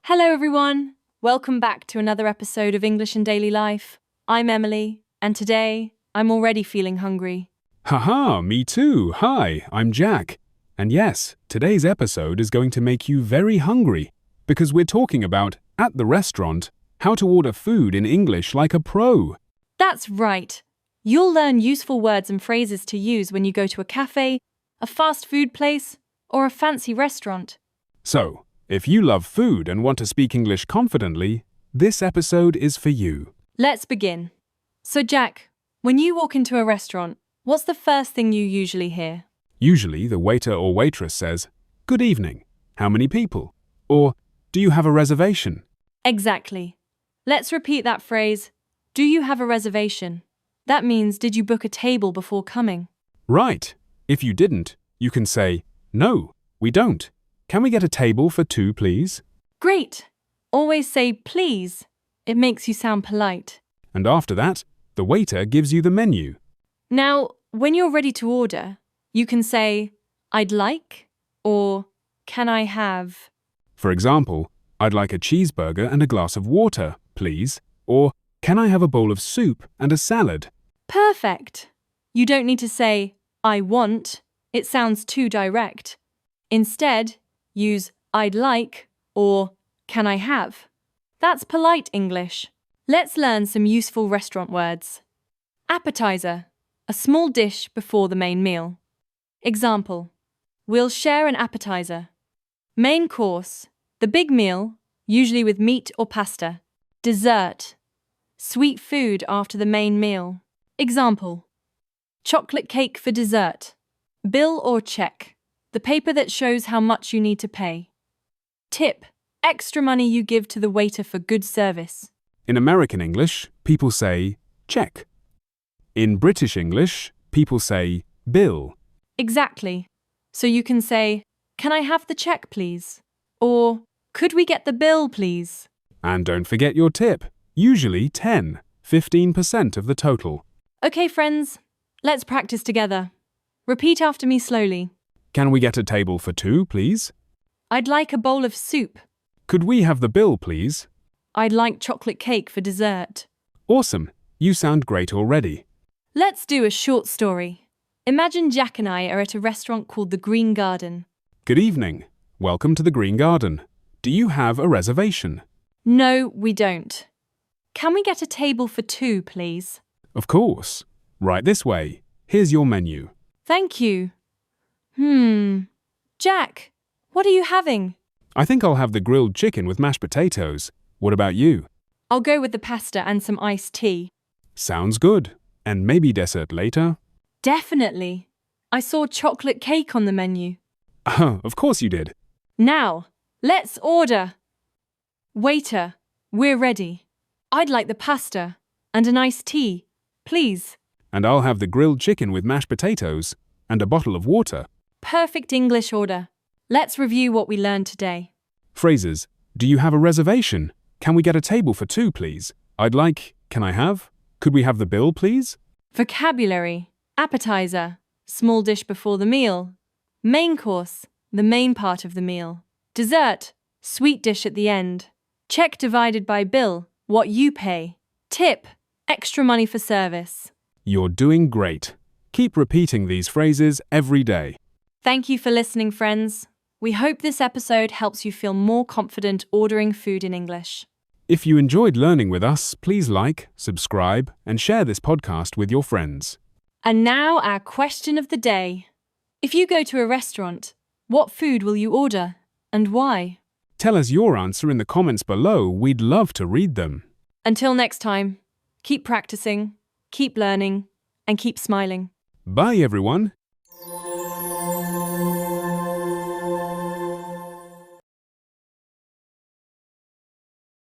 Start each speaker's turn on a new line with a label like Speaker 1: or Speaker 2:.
Speaker 1: Hello, everyone. Welcome back to another episode of English in Daily Life. I'm Emily, and today I'm already feeling hungry.
Speaker 2: Haha, me too. Hi, I'm Jack. And yes, today's episode is going to make you very hungry because we're talking about, at the restaurant, how to order food in English like a pro.
Speaker 1: That's right. You'll learn useful words and phrases to use when you go to a cafe, a fast food place, or a fancy restaurant.
Speaker 2: So, if you love food and want to speak English confidently, this episode is for you.
Speaker 1: Let's begin. So, Jack, when you walk into a restaurant, what's the first thing you usually hear?
Speaker 2: Usually, the waiter or waitress says, "Good evening. How many people?" Or, "Do you have a reservation?"
Speaker 1: Exactly. Let's repeat that phrase. Do you have a reservation? That means, did you book a table before coming?
Speaker 2: Right. If you didn't, you can say, "No, we don't. Can we get a table for two, please?"
Speaker 1: Great. Always say please. It makes you sound polite.
Speaker 2: And after that, the waiter gives you the menu.
Speaker 1: Now, when you're ready to order, you can say, I'd like, or can I have?
Speaker 2: For example, "I'd like a cheeseburger and a glass of water, please." Or, "Can I have a bowl of soup and a salad?"
Speaker 1: Perfect. You don't need to say, I want. It sounds too direct. Instead, use I'd like or can I have. That's polite English. Let's learn some useful restaurant words. Appetizer, a small dish before the main meal. Example, we'll share an appetizer. Main course, the big meal, usually with meat or pasta. Dessert, sweet food after the main meal. Example, chocolate cake for dessert. Bill or check, the paper that shows how much you need to pay. Tip, extra money you give to the waiter for good service.
Speaker 2: In American English, people say, "check." In British English, people say, "bill."
Speaker 1: Exactly. So you can say, can I have the check, please? Or, could we get the bill, please?
Speaker 2: And don't forget your tip, usually 15% of the total.
Speaker 1: Okay, friends, let's practice together. Repeat after me slowly.
Speaker 2: "Can we get a table for two, please?"
Speaker 1: I'd like a bowl of soup.
Speaker 2: "Could we have the bill, please?"
Speaker 1: I'd like chocolate cake for dessert.
Speaker 2: Awesome, you sound great already.
Speaker 1: Let's do a short story. Imagine Jack and I are at a restaurant called the Green Garden.
Speaker 2: Good evening. Welcome to the Green Garden. Do you have a reservation?
Speaker 1: No, we don't. Can we get a table for two, please?
Speaker 2: Of course. Right this way. Here's your menu.
Speaker 1: Thank you. Jack, what are you having?
Speaker 2: I think I'll have the grilled chicken with mashed potatoes. What about you?
Speaker 1: I'll go with the pasta and some iced tea.
Speaker 2: Sounds good. And maybe dessert later?
Speaker 1: Definitely. I saw chocolate cake on the menu.
Speaker 2: Of course you did.
Speaker 1: Now, let's order. Waiter, we're ready. I'd like the pasta and an iced tea, please.
Speaker 2: And I'll have the grilled chicken with mashed potatoes and a bottle of water.
Speaker 1: Perfect English order. Let's review what we learned today.
Speaker 2: Phrases. Do you have a reservation? Can we get a table for two, please? I'd like, can I have? Could we have the bill, please?
Speaker 1: Vocabulary. Appetizer, small dish before the meal. Main course, the main part of the meal. Dessert, sweet dish at the end. Check divided by bill, what you pay. Tip, extra money for service.
Speaker 2: You're doing great. Keep repeating these phrases every day.
Speaker 1: Thank you for listening, friends. We hope this episode helps you feel more confident ordering food in English.
Speaker 2: If you enjoyed learning with us, please like, subscribe, and share this podcast with your friends.
Speaker 1: And now our question of the day. If you go to a restaurant, what food will you order and why?
Speaker 2: Tell us your answer in the comments below. We'd love to read them.
Speaker 1: Until next time, keep practicing, keep learning, and keep smiling.
Speaker 2: Bye, everyone.